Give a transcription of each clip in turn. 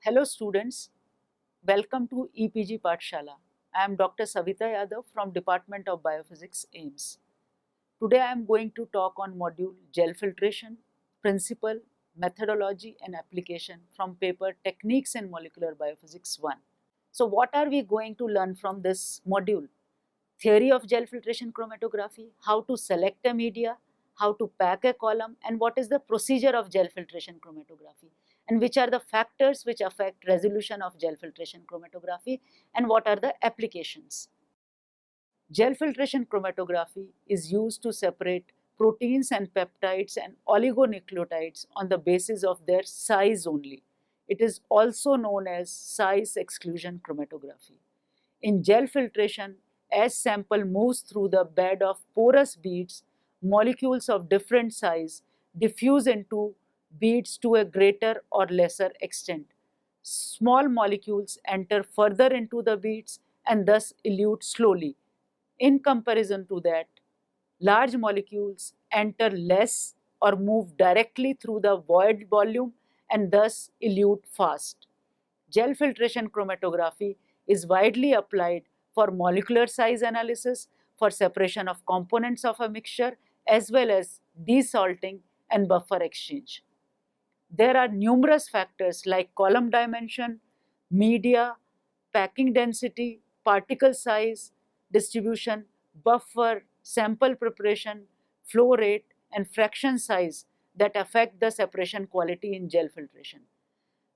Hello students, welcome to EPG Pathshala. I am Dr. Savita Yadav from Department of Biophysics, AIIMS. Today I am going to talk on module Gel Filtration, Principle, Methodology and Application from paper Techniques in Molecular Biophysics 1. So what are we going to learn from this module? Theory of gel filtration chromatography, how to select a media, how to pack a column, and what is the procedure of gel filtration chromatography, and which are the factors which affect resolution of gel filtration chromatography, and what are the applications. Gel filtration chromatography is used to separate proteins and peptides and oligonucleotides on the basis of their size only. It is also known as size exclusion chromatography. In gel filtration, as sample moves through the bed of porous beads, molecules of different size diffuse into beads to a greater or lesser extent. Small molecules enter further into the beads and thus elute slowly. In comparison to that, large molecules enter less or move directly through the void volume and thus elute fast. Gel filtration chromatography is widely applied for molecular size analysis, for separation of components of a mixture, as well as desalting and buffer exchange. There are numerous factors like column dimension, media, packing density, particle size, distribution, buffer, sample preparation, flow rate, and fraction size that affect the separation quality in gel filtration.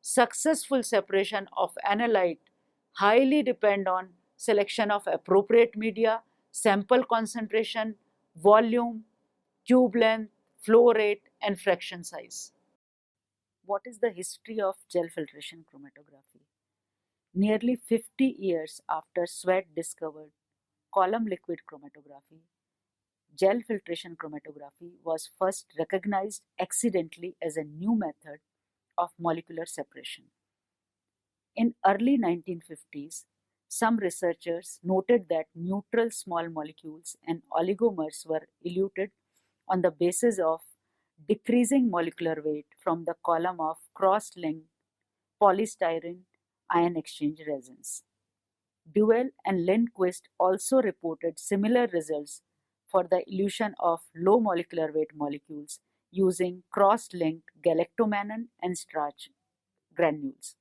Successful separation of analyte highly depend on selection of appropriate media, sample concentration, volume, tube length, flow rate, and fraction size. What is the history of gel filtration chromatography? Nearly 50 years after Sweat discovered column liquid chromatography, gel filtration chromatography was first recognized accidentally as a new method of molecular separation. In early 1950s, some researchers noted that neutral small molecules and oligomers were eluted on the basis of decreasing molecular weight from the column of cross-linked polystyrene ion exchange resins. Duell and Lindquist also reported similar results for the elution of low molecular weight molecules using cross-linked galactomannan and starch granules.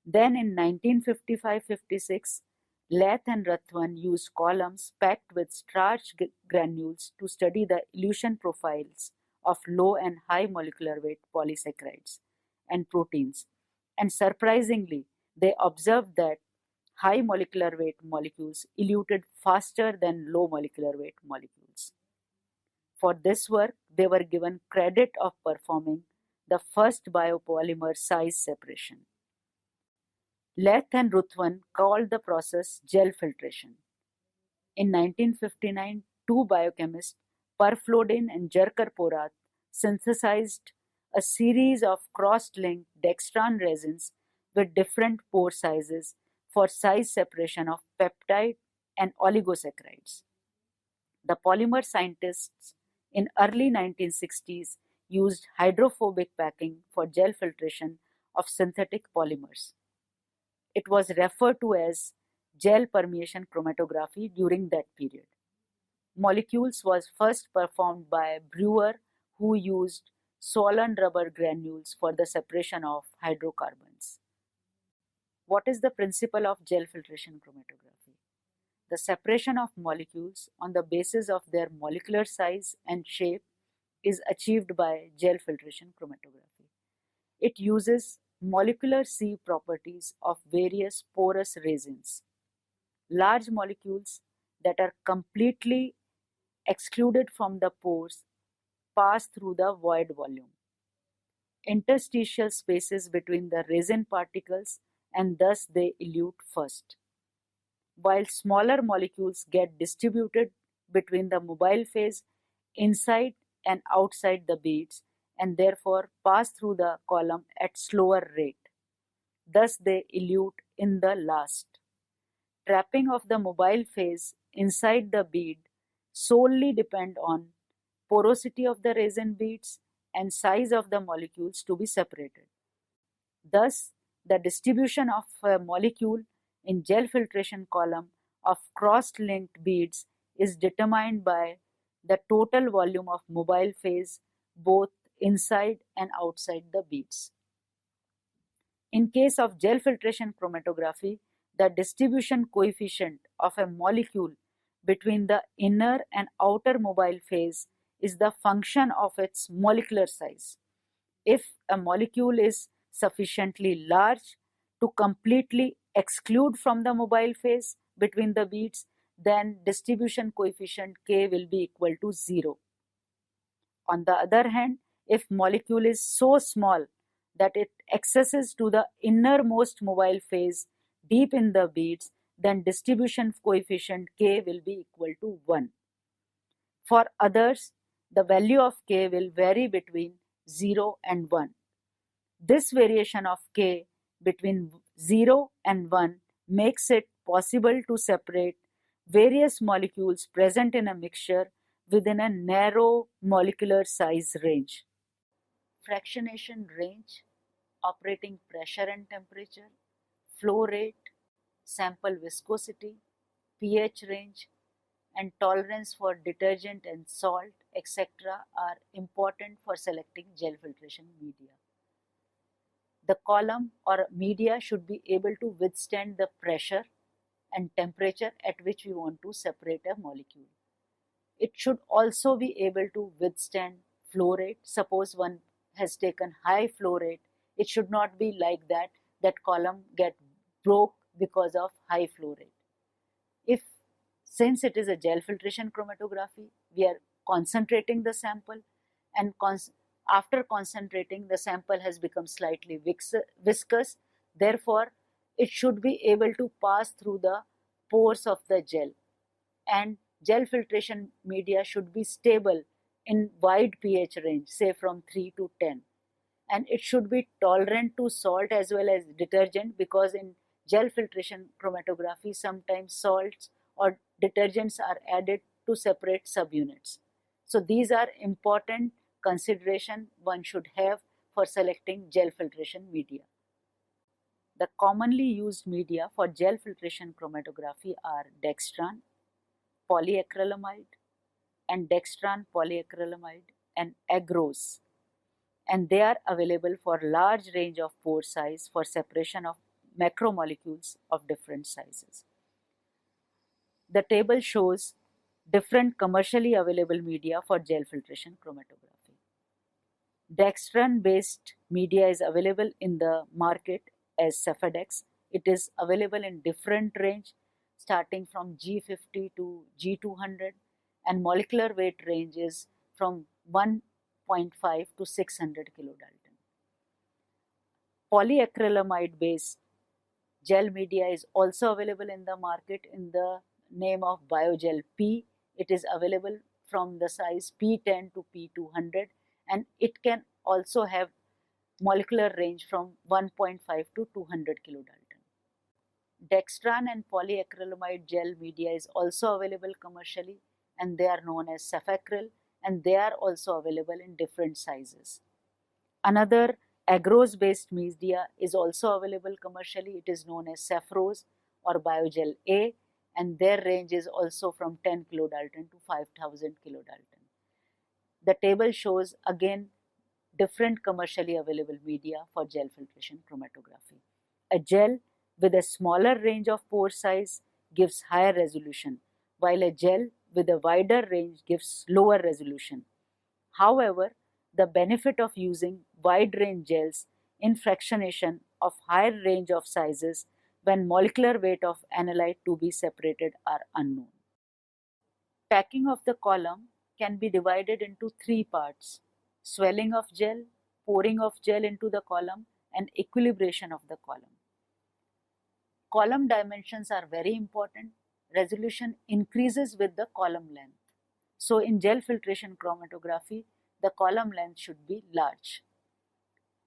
Then in 1955-56, Lath and Rathwan used columns packed with starch granules to study the elution profiles of low and high molecular weight polysaccharides and proteins. And surprisingly, they observed that high molecular weight molecules eluted faster than low molecular weight molecules. For this work, they were given credit of performing the first biopolymer size separation. Lath and Ruthven called the process gel filtration. In 1959, two biochemists, Perflodin and Jerker Porath, synthesized a series of cross-linked dextran resins with different pore sizes for size separation of peptide and oligosaccharides. The polymer scientists in early 1960s used hydrophobic packing for gel filtration of synthetic polymers. It was referred to as gel permeation chromatography during that period. Molecules was first performed by Brewer, who used swollen rubber granules for the separation of hydrocarbons. What is the principle of gel filtration chromatography? The separation of molecules on the basis of their molecular size and shape is achieved by gel filtration chromatography. It uses molecular sieve properties of various porous resins. Large molecules that are completely excluded from the pores pass through the void volume. Interstitial spaces between the resin particles, and thus they elute first, while smaller molecules get distributed between the mobile phase inside and outside the beads and therefore pass through the column at slower rate. Thus they elute in the last. Trapping of the mobile phase inside the bead solely depend on porosity of the resin beads and size of the molecules to be separated. Thus, the distribution of a molecule in gel filtration column of cross-linked beads is determined by the total volume of mobile phase both inside and outside the beads. In case of gel filtration chromatography, the distribution coefficient of a molecule between the inner and outer mobile phase is the function of its molecular size. If a molecule is sufficiently large to completely exclude from the mobile phase between the beads, then distribution coefficient K will be equal to 0. On the other hand, if molecule is so small that it accesses to the innermost mobile phase deep in the beads, then distribution coefficient K will be equal to 1. For others, the value of K will vary between 0 and 1. This variation of K between 0 and 1 makes it possible to separate various molecules present in a mixture within a narrow molecular size range. Fractionation range, operating pressure and temperature, flow rate, sample viscosity, pH range, and tolerance for detergent and salt, etc. are important for selecting gel filtration media. The column or media should be able to withstand the pressure and temperature at which we want to separate a molecule. It should also be able to withstand flow rate. Suppose one has taken high flow rate, it should not be like that column get broke because of high flow rate. Since it is a gel filtration chromatography, we are concentrating the sample, and after concentrating, the sample has become slightly viscous. Therefore, it should be able to pass through the pores of the gel, and gel filtration media should be stable in wide pH range, say from 3 to 10. And it should be tolerant to salt as well as detergent, because in gel filtration chromatography, sometimes salts or detergents are added to separate subunits. So these are important consideration one should have for selecting gel filtration media. The commonly used media for gel filtration chromatography are dextran, polyacrylamide, and dextran polyacrylamide, and agarose, and they are available for large range of pore size for separation of macromolecules of different sizes. The table shows different commercially available media for gel filtration chromatography. Dextran based media is available in the market as Cefadex. It is available in different range starting from G50 to G200, and molecular weight range is from 1.5 to 600 kilodalton. Polyacrylamide based gel media is also available in the market in the name of Biogel P. It is available from the size P10 to P200, and it can also have molecular range from 1.5 to 200 kilodalton. Dextran and polyacrylamide gel media is also available commercially, and they are known as Cefacryl, and they are also available in different sizes. Another agarose based media is also available commercially. It is known as Cefrose or Biogel A, and their range is also from 10 kilodalton to 5000 kilodalton. The table shows again different commercially available media for gel filtration chromatography. A gel with a smaller range of pore size gives higher resolution, while a gel with a wider range gives lower resolution. However, the benefit of using wide range gels in fractionation of higher range of sizes when molecular weight of analyte to be separated are unknown. Packing of the column can be divided into three parts: swelling of gel, pouring of gel into the column, and equilibration of the column. Column dimensions are very important. Resolution increases with the column length. So in gel filtration chromatography, the column length should be large.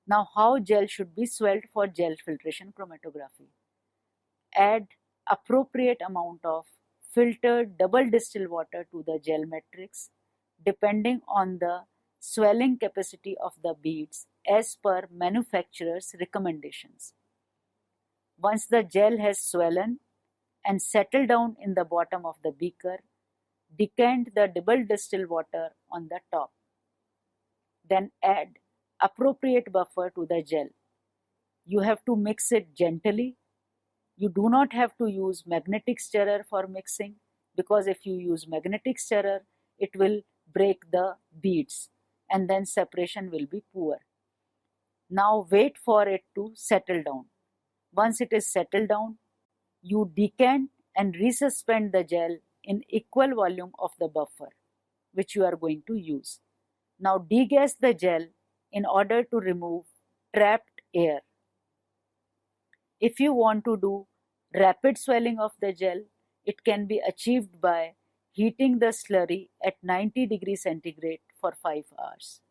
Now, how gel should be swelled for gel filtration chromatography? Add appropriate amount of filtered double distilled water to the gel matrix depending on the swelling capacity of the beads as per manufacturer's recommendations. Once the gel has swollen and settled down in the bottom of the beaker, decant the double distilled water on the top. Then add appropriate buffer to the gel. You have to mix it gently. You do not have to use magnetic stirrer for mixing, because if you use magnetic stirrer, it will break the beads and then separation will be poor. Now wait for it to settle down. Once it is settled down, you decant and resuspend the gel in equal volume of the buffer which you are going to use. Now degas the gel in order to remove trapped air. If you want to do rapid swelling of the gel, it can be achieved by heating the slurry at 90 degrees centigrade for 5 hours.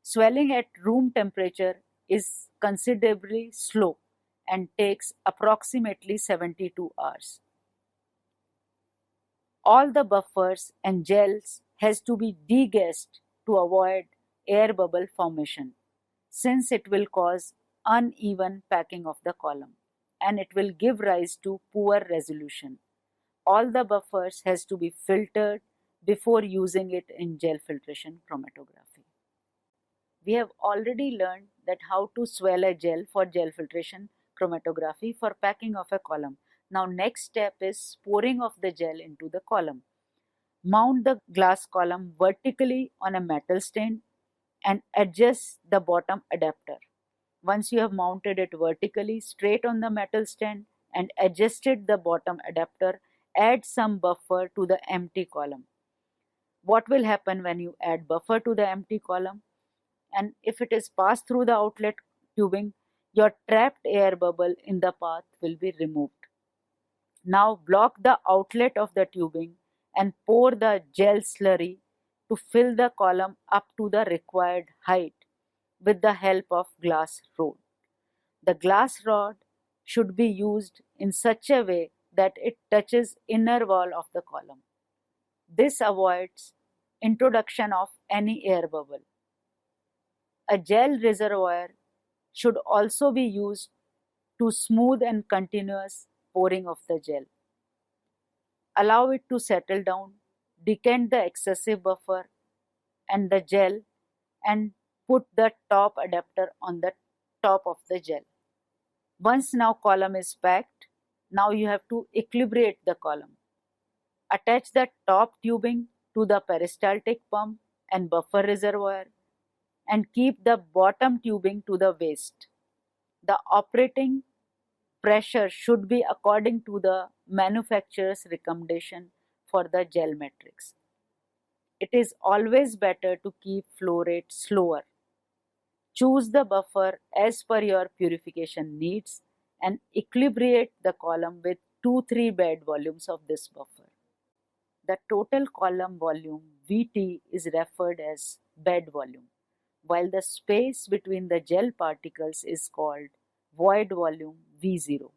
Swelling at room temperature is considerably slow and takes approximately 72 hours. All the buffers and gels has to be degassed to avoid air bubble formation, since it will cause uneven packing of the column and it will give rise to poor resolution. All the buffers has to be filtered before using it in gel filtration chromatography. We have already learned that how to swell a gel for gel filtration chromatography for packing of a column. Now next step is pouring of the gel into the column. Mount the glass column vertically on a metal stand and adjust the bottom adapter. Once you have mounted it vertically straight on the metal stand and adjusted the bottom adapter, add some buffer to the empty column. What will happen when you add buffer to the empty column? And if it is passed through the outlet tubing, your trapped air bubble in the path will be removed. Now block the outlet of the tubing and pour the gel slurry to fill the column up to the required height with the help of glass rod. The glass rod should be used in such a way that it touches inner wall of the column. This avoids introduction of any air bubble. A gel reservoir should also be used to smooth and continuous pouring of the gel. Allow it to settle down, decant the excessive buffer and the gel and put the top adapter on the top of the gel. Once now column is packed, now you have to equilibrate the column. Attach the top tubing to the peristaltic pump and buffer reservoir and keep the bottom tubing to the waste. The operating pressure should be according to the manufacturer's recommendation for the gel matrix. It is always better to keep flow rate slower. Choose the buffer as per your purification needs and equilibrate the column with 2-3 bed volumes of this buffer. The total column volume Vt is referred as bed volume, while the space between the gel particles is called void volume V0.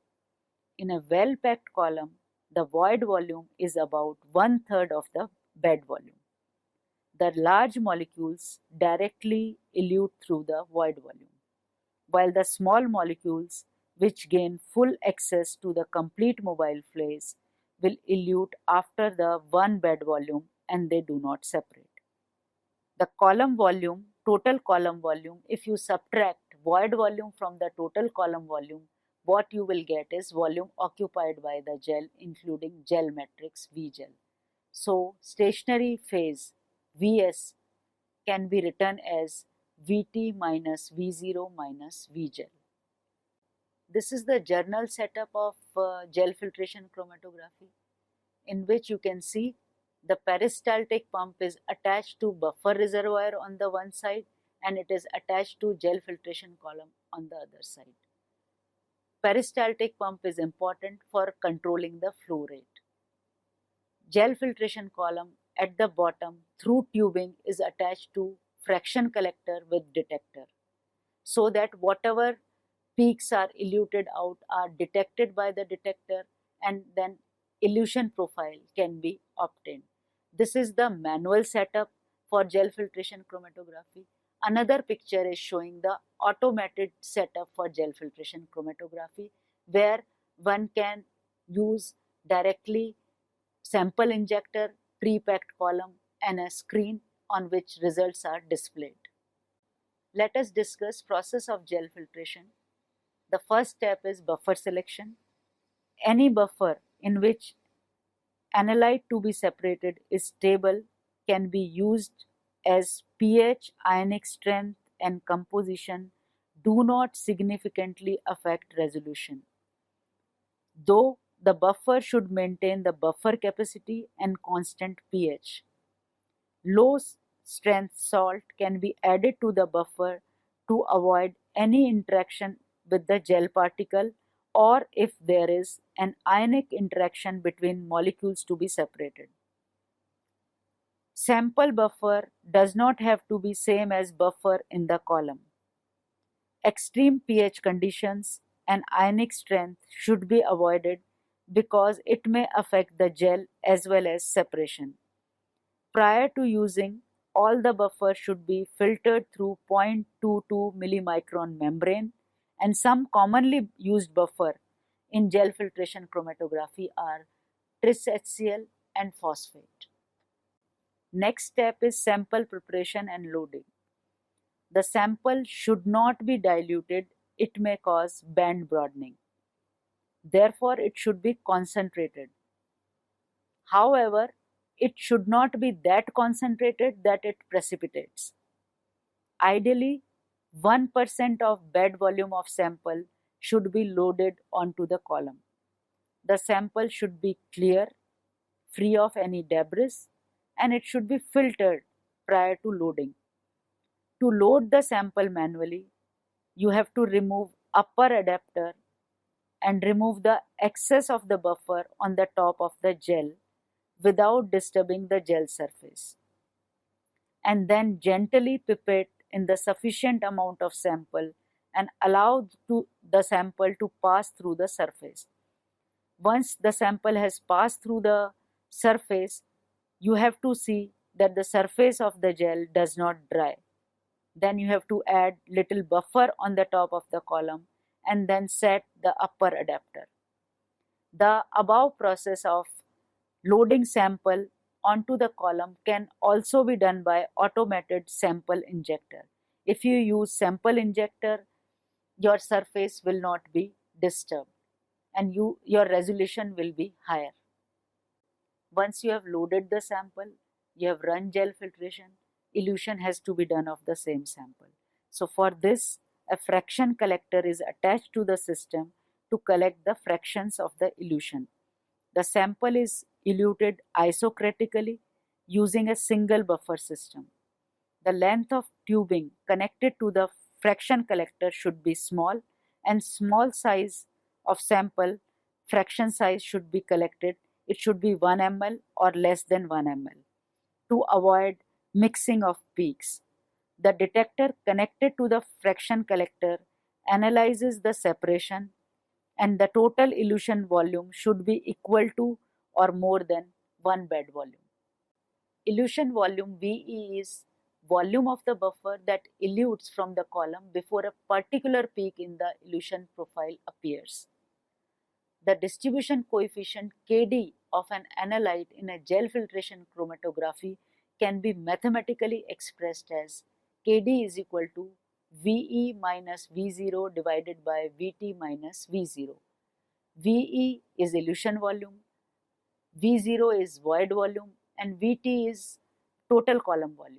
In a well-packed column, the void volume is about 1/3 of the bed volume. The large molecules directly elute through the void volume, while the small molecules, which gain full access to the complete mobile phase, will elute after the one bed volume and they do not separate. The column volume, total column volume, if you subtract void volume from the total column volume, what you will get is volume occupied by the gel, including gel matrix V gel. So stationary phase Vs can be written as Vt minus V0 minus V gel. This is the journal setup of gel filtration chromatography, in which you can see the peristaltic pump is attached to buffer reservoir on the one side and it is attached to gel filtration column on the other side. Peristaltic pump is important for controlling the flow rate. Gel filtration column at the bottom through tubing is attached to fraction collector with detector, so that whatever peaks are eluted out are detected by the detector and then elution profile can be obtained. This is the manual setup for gel filtration chromatography. Another picture is showing the automated setup for gel filtration chromatography, where one can use directly sample injector, pre-packed column and a screen on which results are displayed. Let us discuss process of gel filtration. The first step is buffer selection. Any buffer in which analyte to be separated is stable can be used as pH, ionic strength and composition do not significantly affect resolution. Though the buffer should maintain the buffer capacity and constant pH. Low strength salt can be added to the buffer to avoid any interaction with the gel particle or if there is an ionic interaction between molecules to be separated. Sample buffer does not have to be same as buffer in the column. Extreme pH conditions and ionic strength should be avoided because it may affect the gel as well as separation. Prior to using, all the buffer should be filtered through 0.22 millimicron membrane, and some commonly used buffer in gel filtration chromatography are tris-HCl and phosphate. Next step is sample preparation and loading. The sample should not be diluted, it may cause band broadening. Therefore, it should be concentrated. However, it should not be that concentrated that it precipitates. Ideally, 1% of bed volume of sample should be loaded onto the column. The sample should be clear, free of any debris, and it should be filtered prior to loading. To load the sample manually, you have to remove upper adapter and remove the excess of the buffer on the top of the gel without disturbing the gel surface, and then gently pipette in the sufficient amount of sample and allow the sample to pass through the surface. Once the sample has passed through the surface, you have to see that the surface of the gel does not dry. Then you have to add little buffer on the top of the column and then set the upper adapter. The above process of loading sample onto the column can also be done by automated sample injector. If you use sample injector, your surface will not be disturbed and your resolution will be higher. Once you have loaded the sample, you have run gel filtration, elution has to be done of the same sample. So for this, a fraction collector is attached to the system to collect the fractions of the elution. The sample is eluted isocratically using a single buffer system. The length of tubing connected to the fraction collector should be small, and small size of sample fraction size should be collected. It should be 1 ml or less than 1 ml to avoid mixing of peaks. The detector connected to the fraction collector analyzes the separation, and the total elution volume should be equal to or more than 1 bed volume. Elution volume VE is volume of the buffer that elutes from the column before a particular peak in the elution profile appears. The distribution coefficient Kd of an analyte in a gel filtration chromatography can be mathematically expressed as Kd is equal to VE minus V0 divided by Vt minus V0. VE is elution volume, V0 is void volume, and Vt is total column volume.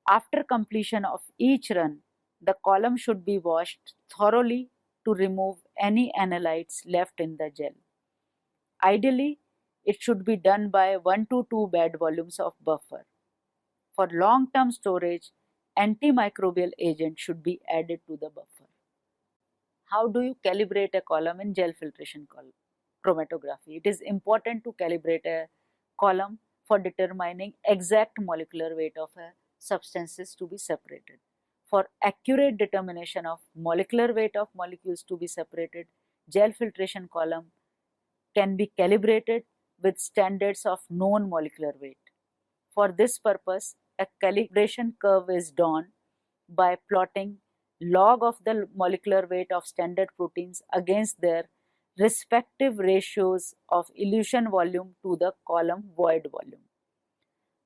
After completion of each run, the column should be washed thoroughly to remove any analytes left in the gel. Ideally, it should be done by 1 to 2 bed volumes of buffer. For long-term storage, antimicrobial agent should be added to the buffer. How do you calibrate a column in gel filtration chromatography? It is important to calibrate a column for determining exact molecular weight of a substances to be separated. For accurate determination of molecular weight of molecules to be separated, gel filtration column can be calibrated with standards of known molecular weight. For this purpose, a calibration curve is drawn by plotting log of the molecular weight of standard proteins against their respective ratios of elution volume to the column void volume.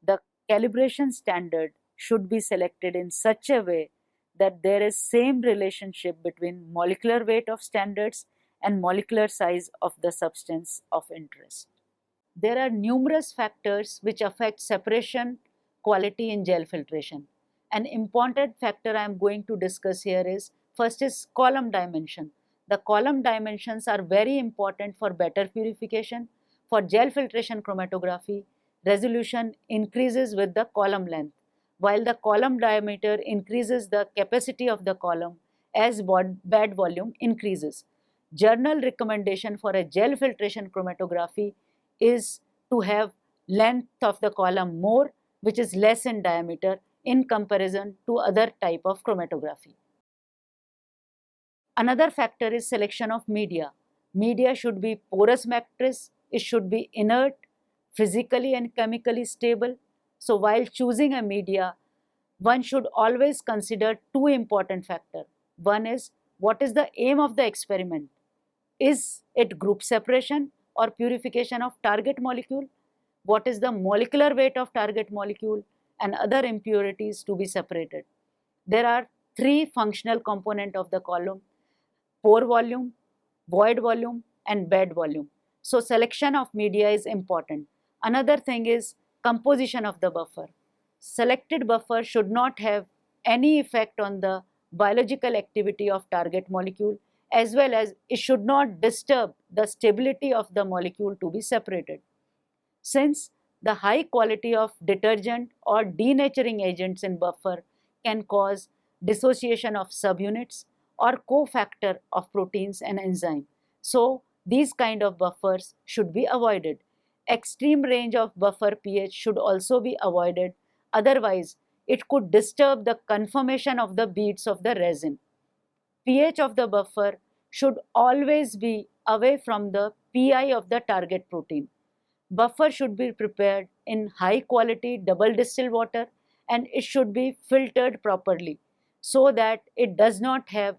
The calibration standard should be selected in such a way that there is same relationship between molecular weight of standards and molecular size of the substance of interest. There are numerous factors which affect separation quality in gel filtration. An important factor I am going to discuss here is first is column dimension. The column dimensions are very important for better purification. For gel filtration chromatography, resolution increases with the column length, while the column diameter increases the capacity of the column as bed volume increases. Journal recommendation for a gel filtration chromatography is to have length of the column more, which is less in diameter in comparison to other type of chromatography. Another factor is selection of media. Media should be porous matrix, it should be inert, physically and chemically stable. So while choosing a media, one should always consider two important factors. One is, what is the aim of the experiment? Is it group separation or purification of target molecule? What is the molecular weight of target molecule and other impurities to be separated? There are three functional components of the column: pore volume, void volume, and bed volume. So selection of media is important. Another thing is composition of the buffer. Selected buffer should not have any effect on the biological activity of target molecule, as well as it should not disturb the stability of the molecule to be separated. Since the high quality of detergent or denaturing agents in buffer can cause dissociation of subunits or cofactor of proteins and enzyme. So these kind of buffers should be avoided. Extreme range of buffer pH should also be avoided, otherwise it could disturb the conformation of the beads of the resin. pH of the buffer should always be away from the pI of the target protein. Buffer should be prepared in high quality double distilled water and it should be filtered properly so that it does not have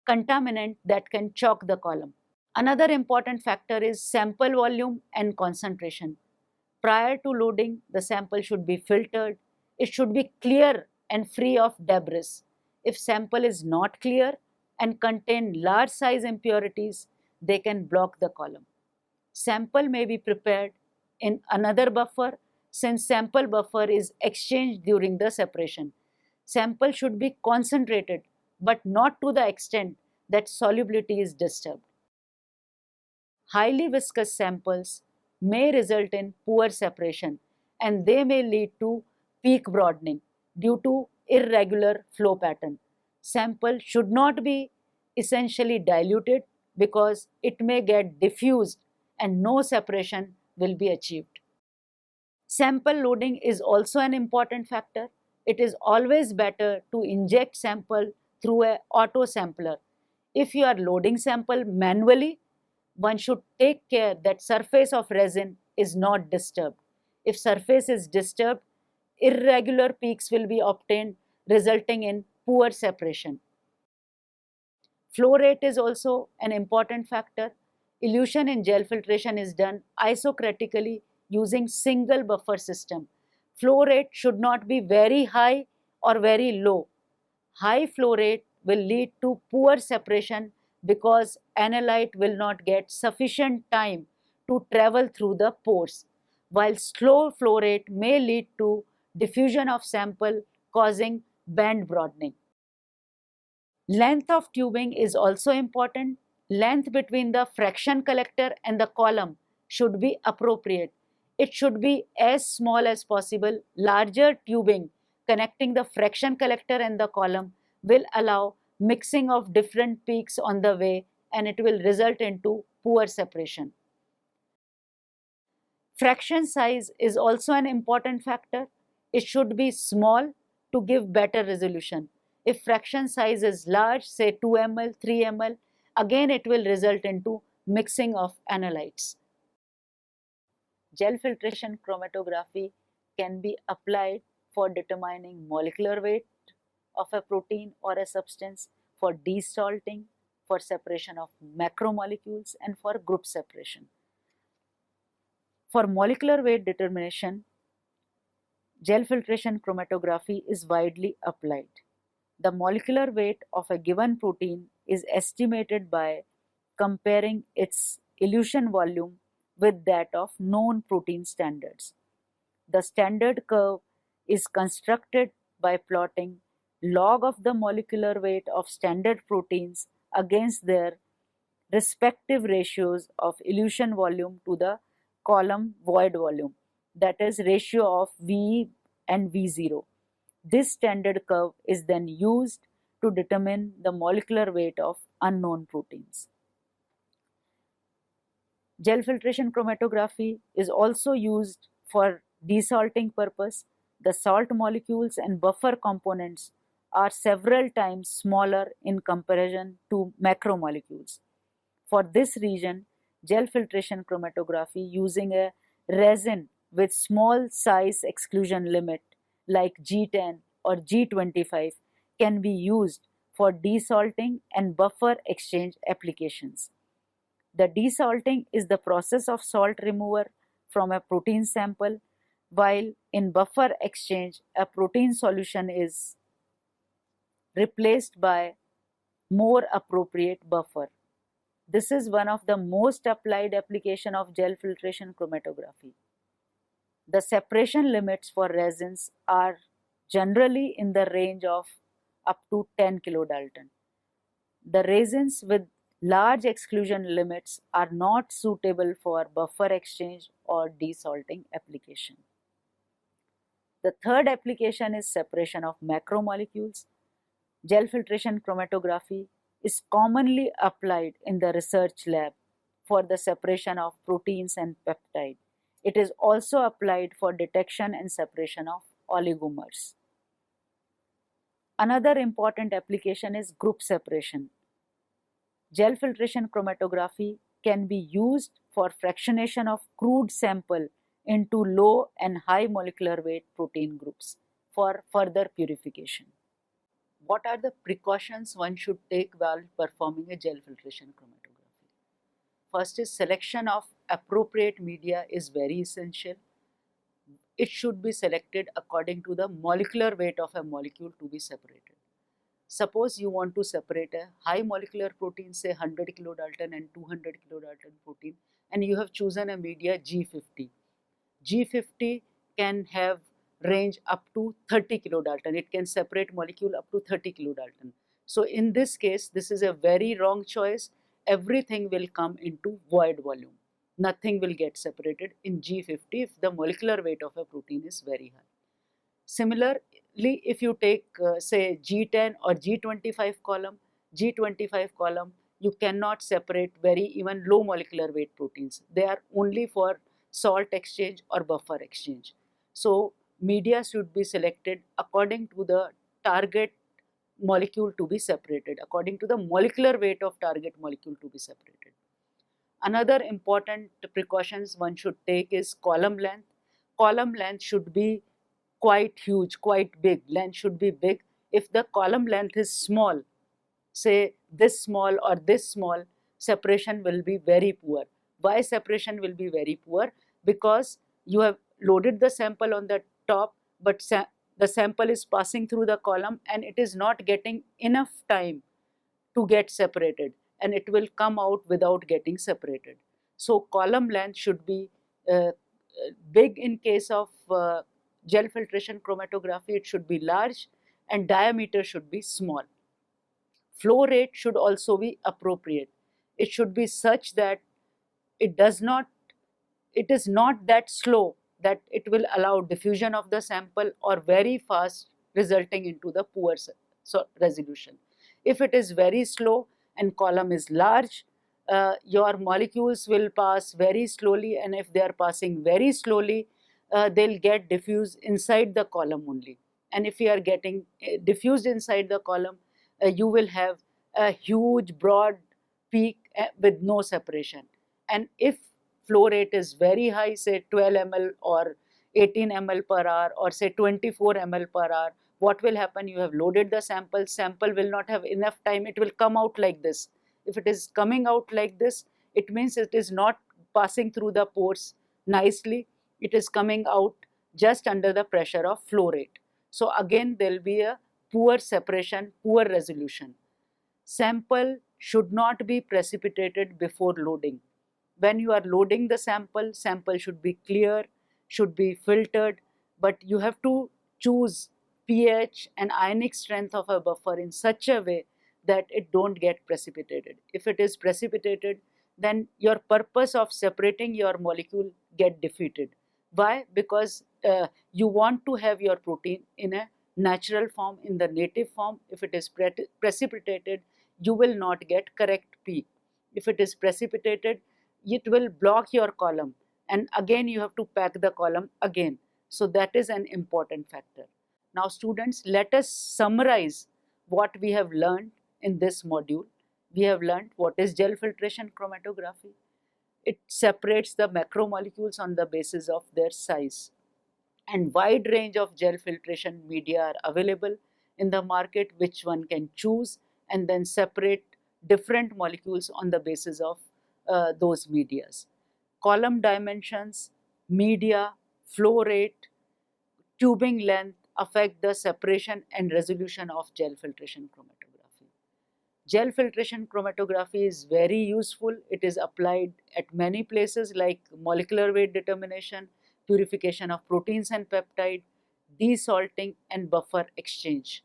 contaminant that can choke the column. Another important factor is sample volume and concentration. Prior to loading, the sample should be filtered. It should be clear and free of debris. If sample is not clear and contain large size impurities, they can block the column. Sample may be prepared in another buffer since sample buffer is exchanged during the separation. Sample should be concentrated but not to the extent that solubility is disturbed. Highly viscous samples may result in poor separation and they may lead to peak broadening due to irregular flow pattern. Sample should not be essentially diluted because it may get diffused and no separation will be achieved. Sample loading is also an important factor. It is always better to inject sample through an auto sampler. If you are loading sample manually, one should take care that surface of resin is not disturbed. If surface is disturbed, irregular peaks will be obtained, resulting in poor separation. Flow rate is also an important factor. Elution in gel filtration is done isochronically using single buffer system. Flow rate should not be very high or very low. High flow rate will lead to poor separation because analyte will not get sufficient time to travel through the pores, while slow flow rate may lead to diffusion of sample causing band broadening. Length of tubing is also important. Length between the fraction collector and the column should be appropriate. It should be as small as possible. Larger tubing connecting the fraction collector and the column will allow mixing of different peaks on the way and it will result into poor separation. Fraction size is also an important factor. It should be small to give better resolution. If fraction size is large, say 2 ml, 3 ml, again it will result into mixing of analytes. Gel filtration chromatography can be applied for determining molecular weight of a protein or a substance, for desalting, for separation of macromolecules, and for group separation. For molecular weight determination, gel filtration chromatography is widely applied. The molecular weight of a given protein is estimated by comparing its elution volume with that of known protein standards. The standard curve is constructed by plotting log of the molecular weight of standard proteins against their respective ratios of elution volume to the column void volume, that is ratio of V and V0. This standard curve is then used to determine the molecular weight of unknown proteins. Gel filtration chromatography is also used for desalting purpose. The salt molecules and buffer components are several times smaller in comparison to macromolecules. For this reason, gel filtration chromatography using a resin with small size exclusion limit like G10 or G25 can be used for desalting and buffer exchange applications. The desalting is the process of salt removal from a protein sample, while in buffer exchange, a protein solution is replaced by more appropriate buffer. This is one of the most applied application of gel filtration chromatography. The separation limits for resins are generally in the range of up to 10 kilodalton. The resins with large exclusion limits are not suitable for buffer exchange or desalting application. The third application is separation of macromolecules. Gel filtration chromatography is commonly applied in the research lab for the separation of proteins and peptide. It is also applied for detection and separation of oligomers. Another important application is group separation. Gel filtration chromatography can be used for fractionation of crude sample into low and high molecular weight protein groups for further purification. What are the precautions one should take while performing a gel filtration chromatography? First is selection of appropriate media is very essential. It should be selected according to the molecular weight of a molecule to be separated. Suppose you want to separate a high molecular protein, say 100 kilodalton and 200 kilodalton protein, and you have chosen a media G50. G50 can have range up to 30 kilodalton. It can separate molecule up to 30 kilodalton. So in this case, this is a very wrong choice. Everything will come into void volume. Nothing will get separated in G50 if the molecular weight of a protein is very high. Similarly, if you take say G10 or G25 column, you cannot separate very even low molecular weight proteins. They are only for salt exchange or buffer exchange. So media should be selected according to the target molecule to be separated, according to the molecular weight of target molecule to be separated. Another important precautions one should take is column length. Column length should be quite huge, quite big. Length should be big. If the column length is small, say this small or this small, separation will be very poor. Why separation will be very poor? Because you have loaded the sample on the top, but the sample is passing through the column and it is not getting enough time to get separated, and it will come out without getting separated. So column length should be big in case of gel filtration chromatography. It should be large, and diameter should be small. Flow rate should also be appropriate. It should be such that it is not that slow that it will allow diffusion of the sample, or very fast resulting into the poor resolution. If it is very slow and column is large, your molecules will pass very slowly, and if they are passing very slowly, they'll get diffused inside the column only. And if you are getting diffused inside the column, you will have a huge broad peak with no separation. And if flow rate is very high, say 12 ml or 18 ml per hour or say 24 ml per hour, what will happen? You have loaded the sample will not have enough time, it will come out like this. If it is coming out like this, it means it is not passing through the pores nicely, it is coming out just under the pressure of flow rate. So again there will be a poor separation, poor resolution. Sample should not be precipitated before loading. When you are loading the sample, sample should be clear, should be filtered, but you have to choose pH and ionic strength of a buffer in such a way that it don't get precipitated. If it is precipitated, then your purpose of separating your molecule get defeated. Why? Because you want to have your protein in a natural form, in the native form. If it is precipitated, you will not get correct peak. If it is precipitated, it will block your column, and again you have to pack the column again. So that is an important factor. Now students, let us summarize what we have learned in this module. We have learned what is gel filtration chromatography. It separates the macromolecules on the basis of their size, and wide range of gel filtration media are available in the market, which one can choose and then separate different molecules on the basis of those medias. Column dimensions, media, flow rate, tubing length affect the separation and resolution of gel filtration chromatography. Gel filtration chromatography is very useful. It is applied at many places like molecular weight determination, purification of proteins and peptide, desalting and buffer exchange.